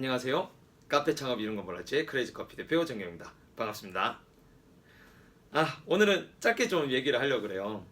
안녕하세요. 카페 창업 이룬 거 몰랐지 크레이지 커피 대표 정경입니다. 반갑습니다. 오늘은 짧게 좀 얘기를 하려고 그래요.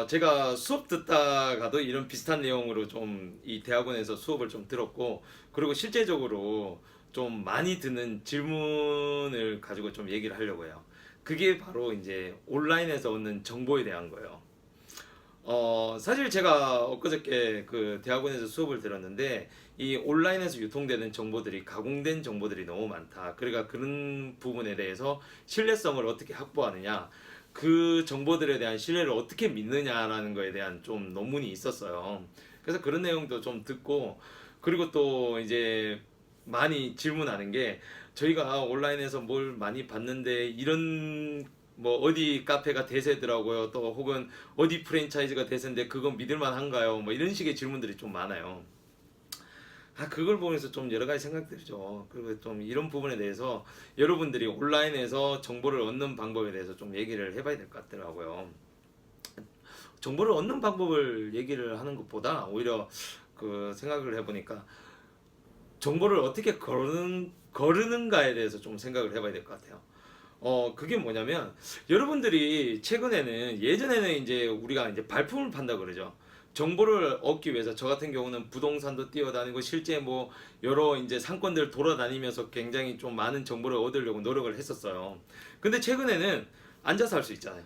제가 수업 듣다가도 이런 비슷한 내용으로 좀 이 대학원에서 수업을 좀 들었고, 그리고 실제적으로 좀 많이 듣는 질문을 가지고 좀 얘기를 하려고 해요. 그게 바로 이제 온라인에서 얻는 정보에 대한 거예요. 사실 제가 엊그저께 그 대학원에서 수업을 들었는데, 이 온라인에서 유통되는 정보들이 가공된 정보들이 너무 많다. 그러니까 그런 부분에 대해서 신뢰성을 어떻게 확보하느냐, 그 정보들에 대한 신뢰를 어떻게 믿느냐라는 거에 대한 좀 논문이 있었어요. 그래서 그런 내용도 좀 듣고, 그리고 또 이제 많이 질문하는 게, 저희가 온라인에서 뭘 많이 봤는데 이런 뭐 어디 카페가 대세더라고요. 또 혹은 어디 프랜차이즈가 대세인데 그건 믿을만 한가요? 뭐 이런 식의 질문들이 좀 많아요. 그걸 보면서 좀 여러 가지 생각들이죠. 그리고 좀 이런 부분에 대해서 여러분들이 온라인에서 정보를 얻는 방법에 대해서 좀 얘기를 해봐야 될 것 같더라고요. 정보를 얻는 방법을 얘기를 하는 것보다 오히려 그 생각을 해보니까 정보를 어떻게 거르는가에 대해서 좀 생각을 해봐야 될 것 같아요. 그게 뭐냐면, 여러분들이 최근에는, 예전에는 이제 우리가 이제 발품을 판다 그러죠. 정보를 얻기 위해서 저 같은 경우는 부동산도 뛰어다니고 실제 뭐 여러 이제 상권들 돌아다니면서 굉장히 좀 많은 정보를 얻으려고 노력을 했었어요. 근데 최근에는 앉아서 할 수 있잖아요.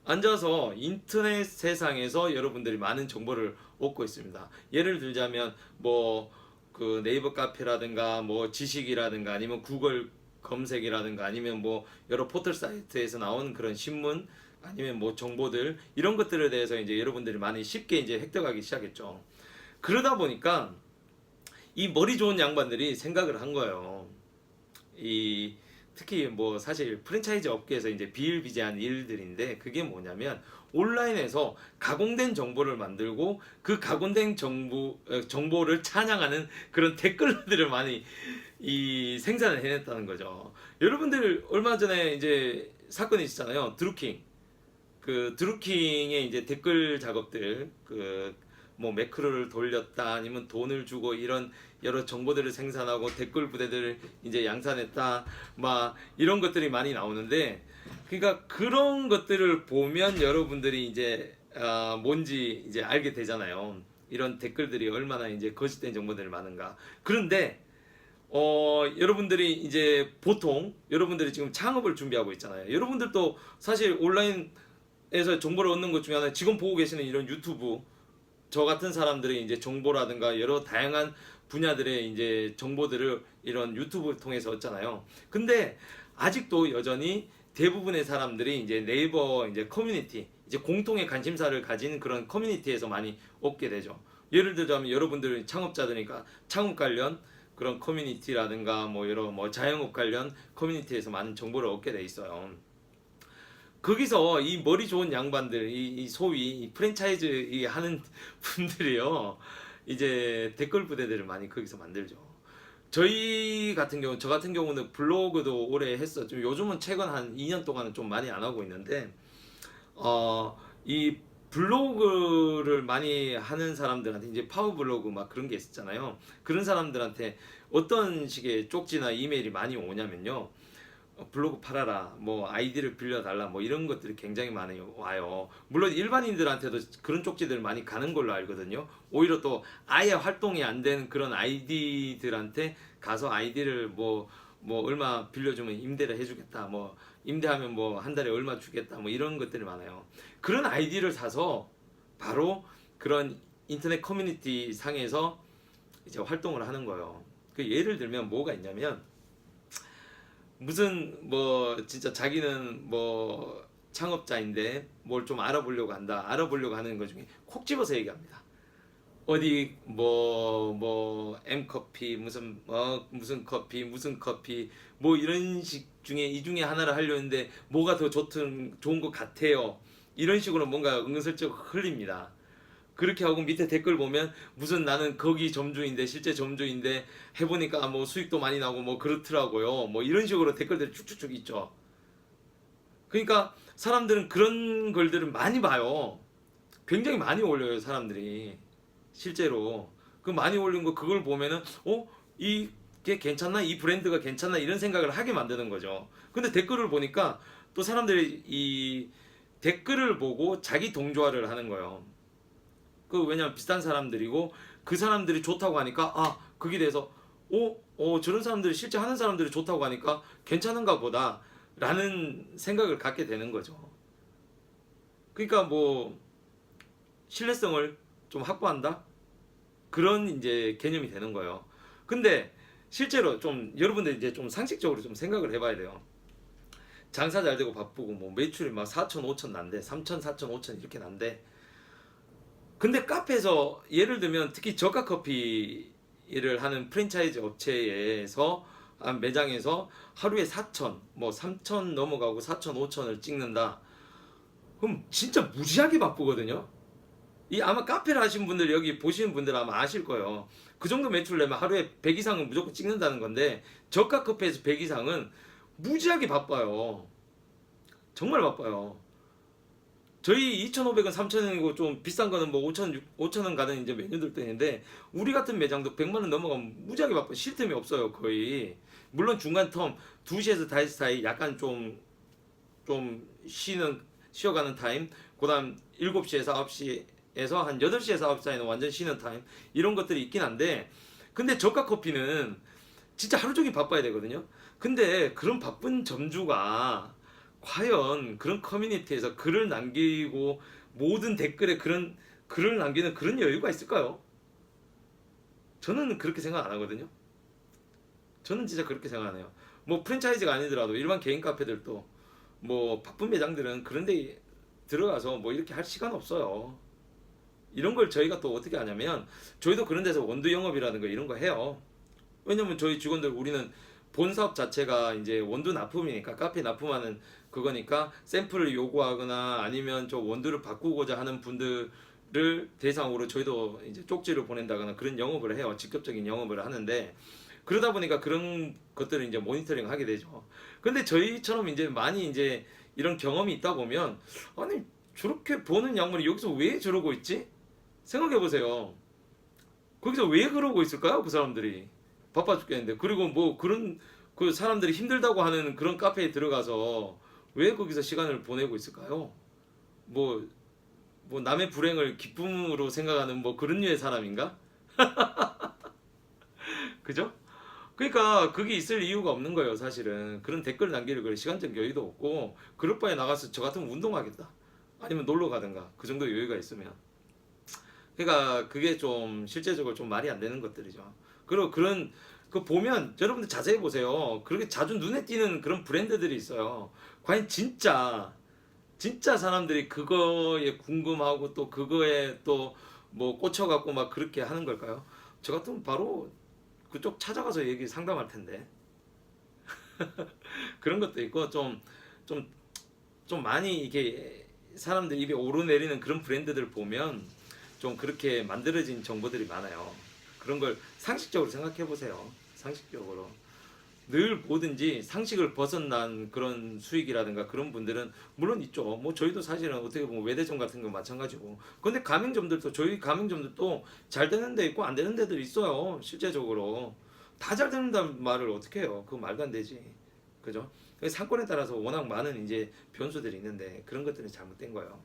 앉아서 인터넷 세상에서 여러분들이 많은 정보를 얻고 있습니다. 예를 들자면 뭐 그 네이버 카페라든가 뭐 지식이라든가 아니면 구글 검색이라든가 아니면 뭐 여러 포털 사이트에서 나온 그런 신문 아니면 뭐 정보들, 이런 것들에 대해서 이제 여러분들이 많이 쉽게 이제 획득하기 시작했죠. 그러다 보니까 이 머리 좋은 양반들이 생각을 한 거예요. 이 특히 뭐 사실 프랜차이즈 업계에서 이제 비일비재한 일들인데, 그게 뭐냐면 온라인에서 가공된 정보를 만들고 그 가공된 정보를 찬양하는 그런 댓글들을 많이 이 생산을 해냈다는 거죠. 여러분들 얼마 전에 이제 사건이 있었잖아요. 드루킹. 그 드루킹의 이제 댓글 작업들, 그 뭐 매크로를 돌렸다 아니면 돈을 주고 이런 여러 정보들을 생산하고 댓글 부대들을 이제 양산했다, 막 이런 것들이 많이 나오는데, 그러니까 그런 것들을 보면 여러분들이 이제 뭔지 이제 알게 되잖아요. 이런 댓글들이 얼마나 이제 거짓된 정보들이 많은가. 그런데 여러분들이 이제 보통 여러분들이 지금 창업을 준비하고 있잖아요. 여러분들도 사실 온라인에서 정보를 얻는 것 중에 하나, 지금 보고 계시는 이런 유튜브, 저 같은 사람들이 이제 정보라든가 여러 다양한 분야들의 이제 정보들을 이런 유튜브를 통해서 얻잖아요. 근데 아직도 여전히 대부분의 사람들이 이제 네이버 이제 커뮤니티, 이제 공통의 관심사를 가진 그런 커뮤니티에서 많이 얻게 되죠. 예를 들자면 여러분들 창업자들이니까 창업 관련 그런 커뮤니티라든가 뭐 여러 뭐 자영업 관련 커뮤니티에서 많은 정보를 얻게 돼 있어요. 거기서 이 머리 좋은 양반들, 이 소위 이 프랜차이즈 이 하는 분들이요, 이제 댓글 부대들을 많이 거기서 만들죠. 저 같은 경우는 블로그도 오래 했었죠. 요즘은 최근 한 2년 동안은 좀 많이 안 하고 있는데, 이 블로그를 많이 하는 사람들한테 이제 파워 블로그 막 그런 게 있었잖아요. 그런 사람들한테 어떤 식의 쪽지나 이메일이 많이 오냐면요. 블로그 팔아라, 뭐 아이디를 빌려달라, 뭐 이런 것들이 굉장히 많이 와요. 물론 일반인들한테도 그런 쪽지들 많이 가는 걸로 알거든요. 오히려 또 아예 활동이 안 되는 그런 아이디들한테 가서 아이디를 뭐 얼마 빌려주면 임대를 해주겠다, 뭐 임대하면 뭐 한 달에 얼마 주겠다, 뭐 이런 것들이 많아요. 그런 아이디를 사서 바로 그런 인터넷 커뮤니티 상에서 이제 활동을 하는 거예요. 그 예를 들면 뭐가 있냐면, 무슨 뭐 진짜 자기는 뭐 창업자인데 뭘 좀 알아보려고 한다. 알아보려고 하는 것 중에 콕 집어서 얘기합니다. 어디 뭐 M커피 무슨 커피 무슨 커피 뭐 이런 식 중에 이 중에 하나를 하려는데 뭐가 더 좋은 것 같아요. 이런 식으로 뭔가 은근슬쩍 흘립니다. 그렇게 하고 밑에 댓글 보면 무슨 나는 거기 점주인데 실제 점주인데 해보니까 뭐 수익도 많이 나고 뭐 그렇더라고요. 뭐 이런 식으로 댓글들이 쭉쭉쭉 있죠. 그러니까 사람들은 그런 글들을 많이 봐요. 굉장히 많이 올려요, 사람들이. 실제로. 그 많이 올린 거 그걸 보면은 이게 괜찮나? 이 브랜드가 괜찮나? 이런 생각을 하게 만드는 거죠. 근데 댓글을 보니까 또 사람들이 이 댓글을 보고 자기 동조화를 하는 거예요. 왜냐면 비슷한 사람들이고 그 사람들이 좋다고 하니까 거기에 대해서 저런 사람들이 실제 하는 사람들이 좋다고 하니까 괜찮은가 보다 라는 생각을 갖게 되는 거죠. 그러니까 뭐 신뢰성을 좀 확보한다? 그런 이제 개념이 되는 거예요. 근데 실제로 좀 여러분들 이제 좀 상식적으로 좀 생각을 해봐야 돼요. 장사 잘 되고 바쁘고 뭐 매출이 막 4천, 5천 난데 3천, 4천, 5천 이렇게 난데 근데 카페에서 예를 들면 특히 저가 커피를 하는 프랜차이즈 업체에서 매장에서 하루에 4천, 뭐 3천 넘어가고 4천, 5천을 찍는다. 그럼 진짜 무지하게 바쁘거든요. 이 아마 카페를 하신 분들 여기 보시는 분들 아마 아실 거예요. 그 정도 매출 내면 하루에 100 이상은 무조건 찍는다는 건데 저가 커피에서 100 이상은 무지하게 바빠요. 정말 바빠요. 저희 2,500원, 3,000원이고 좀 비싼 거는 뭐 5,000원 가는 이제 메뉴들도 있는데 우리 같은 매장도 100만 원 넘어가면 무지하게 바빠. 쉴 틈이 없어요, 거의. 물론 중간 텀 2시에서 5시 사이 약간 좀 쉬어가는 타임. 그다음 7시에서 9시에서 한 8시에서 9시 사이는 완전 쉬는 타임. 이런 것들이 있긴 한데 근데 저가 커피는 진짜 하루 종일 바빠야 되거든요. 근데 그런 바쁜 점주가 과연 그런 커뮤니티에서 글을 남기고 모든 댓글에 그런 글을 남기는 그런 여유가 있을까요? 저는 그렇게 생각 안 하거든요. 저는 진짜 그렇게 생각 안 해요. 뭐 프랜차이즈가 아니더라도 일반 개인 카페들도 뭐 바쁜 매장들은 그런 데 들어가서 뭐 이렇게 할 시간 없어요. 이런 걸 저희가 또 어떻게 하냐면 저희도 그런 데서 원두 영업이라든가 이런 거 해요. 왜냐면 저희 직원들 우리는 본 사업 자체가 이제 원두 납품이니까 카페 납품하는 그거니까 샘플을 요구하거나 아니면 저 원두를 바꾸고자 하는 분들을 대상으로 저희도 이제 쪽지를 보낸다거나 그런 영업을 해요. 직접적인 영업을 하는데 그러다 보니까 그런 것들을 이제 모니터링 하게 되죠. 근데 저희처럼 이제 많이 이제 이런 경험이 있다 보면 아니 저렇게 버는 양말이 여기서 왜 저러고 있지? 생각해 보세요. 거기서 왜 그러고 있을까요? 그 사람들이 바빠 죽겠는데 그리고 뭐 그런 그 사람들이 힘들다고 하는 그런 카페에 들어가서 왜 거기서 시간을 보내고 있을까요? 뭐, 뭐 남의 불행을 기쁨으로 생각하는 뭐 그런 류의 사람인가? 그죠? 그러니까 그게 있을 이유가 없는 거예요, 사실은. 그런 댓글 남기를 그래 시간적 여유도 없고 그럴 바에 나가서 저 같으면 운동하겠다. 아니면 놀러 가든가 그 정도 여유가 있으면. 그러니까 그게 좀 실제적으로 좀 말이 안 되는 것들이죠. 그리고 그런 그 보면 여러분들 자세히 보세요. 그렇게 자주 눈에 띄는 그런 브랜드들이 있어요. 과연 진짜 사람들이 그거에 궁금하고 또 그거에 또 뭐 꽂혀갖고 막 그렇게 하는 걸까요? 저 같으면 바로 그쪽 찾아가서 얘기 상담할 텐데 그런 것도 있고 좀 좀 많이 이게 사람들이 입에 오르내리는 그런 브랜드들 보면 좀 그렇게 만들어진 정보들이 많아요. 그런 걸 상식적으로 생각해 보세요. 상식적으로. 늘 뭐든지 상식을 벗어난 그런 수익이라든가 그런 분들은 물론 있죠. 뭐 저희도 사실은 어떻게 보면 외대점 같은 거 마찬가지고. 근데 가맹점들도 저희 가맹점들도 잘 되는 데 있고 안 되는 데들 있어요. 실제적으로. 다 잘 되는다는 말을 어떻게 해요? 그거 말도 안 되지. 그죠? 상권에 따라서 워낙 많은 이제 변수들이 있는데 그런 것들이 잘못된 거예요.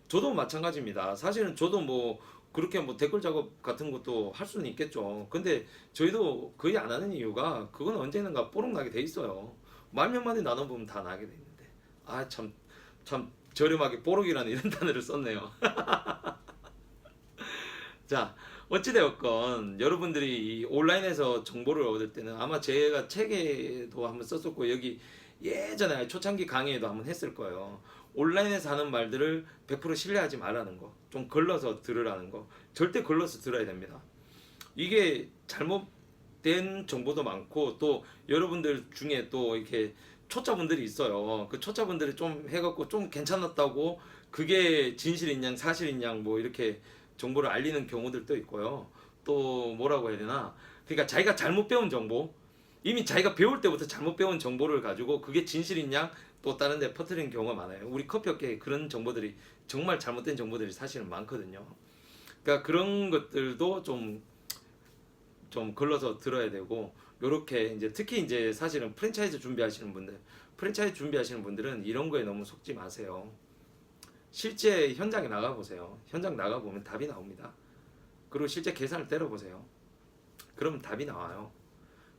저도 마찬가지입니다. 사실은 저도 뭐 그렇게 뭐 댓글 작업 같은 것도 할 수는 있겠죠. 근데 저희도 거의 안 하는 이유가 그건 언제는가 뽀록 나게 돼 있어요. 말몇 마디 나눠보면 다 나게 돼 있는데. 참 저렴하게 뽀록이라는 이런 단어를 썼네요. 자, 어찌되었건 여러분들이 이 온라인에서 정보를 얻을 때는 아마 제가 책에도 한번 썼었고 여기 예전에 초창기 강의에도 한번 했을 거예요. 온라인에서 하는 말들을 100% 신뢰하지 말라는 거. 좀 걸러서 들으라는 거. 절대 걸러서 들어야 됩니다. 이게 잘못된 정보도 많고 또 여러분들 중에 또 이렇게 초짜분들이 있어요. 그 초짜분들이 좀 해갖고 좀 괜찮았다고 그게 진실인 양 사실인 양 뭐 이렇게 정보를 알리는 경우들도 있고요. 또 뭐라고 해야 되나? 그러니까 자기가 잘못 배운 정보, 이미 자기가 배울 때부터 잘못 배운 정보를 가지고 그게 진실인 양 또 다른 데 퍼뜨리는 경우가 많아요. 우리 커피업계에 그런 정보들이 정말 잘못된 정보들이 사실은 많거든요. 그러니까 그런 것들도 좀 좀 걸러서 들어야 되고 요렇게 이제 특히 이제 사실은 프랜차이즈 준비하시는 분들은 이런 거에 너무 속지 마세요. 실제 현장에 나가 보세요. 현장 나가 보면 답이 나옵니다. 그리고 실제 계산을 때려 보세요. 그러면 답이 나와요.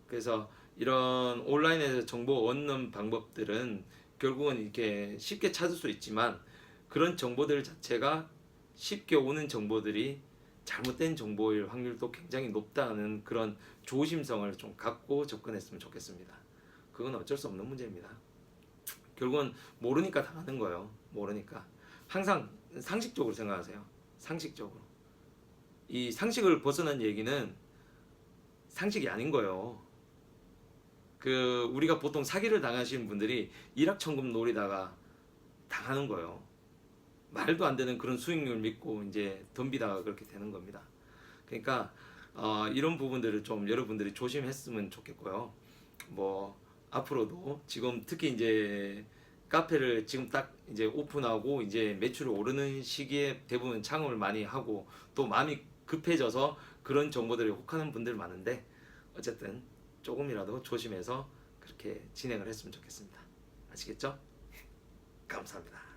그래서 이런 온라인에서 정보 얻는 방법들은 결국은 이렇게 쉽게 찾을 수 있지만 그런 정보들 자체가 쉽게 오는 정보들이 잘못된 정보일 확률도 굉장히 높다는 그런 조심성을 좀 갖고 접근했으면 좋겠습니다. 그건 어쩔 수 없는 문제입니다. 결국은 모르니까 당하는 거예요. 모르니까. 항상 상식적으로 생각하세요. 상식적으로. 이 상식을 벗어난 얘기는 상식이 아닌 거예요. 그 우리가 보통 사기를 당하시는 분들이 일확천금 노리다가 당하는 거예요. 말도 안 되는 그런 수익률 믿고 이제 덤비다가 그렇게 되는 겁니다. 그러니까 이런 부분들을 좀 여러분들이 조심했으면 좋겠고요. 뭐 앞으로도 지금 특히 이제 카페를 지금 딱 이제 오픈하고 이제 매출이 오르는 시기에 대부분 창업을 많이 하고 또 마음이 급해져서 그런 정보들이 혹하는 분들 많은데 어쨌든 조금이라도 조심해서 그렇게 진행을 했으면 좋겠습니다. 아시겠죠? 감사합니다.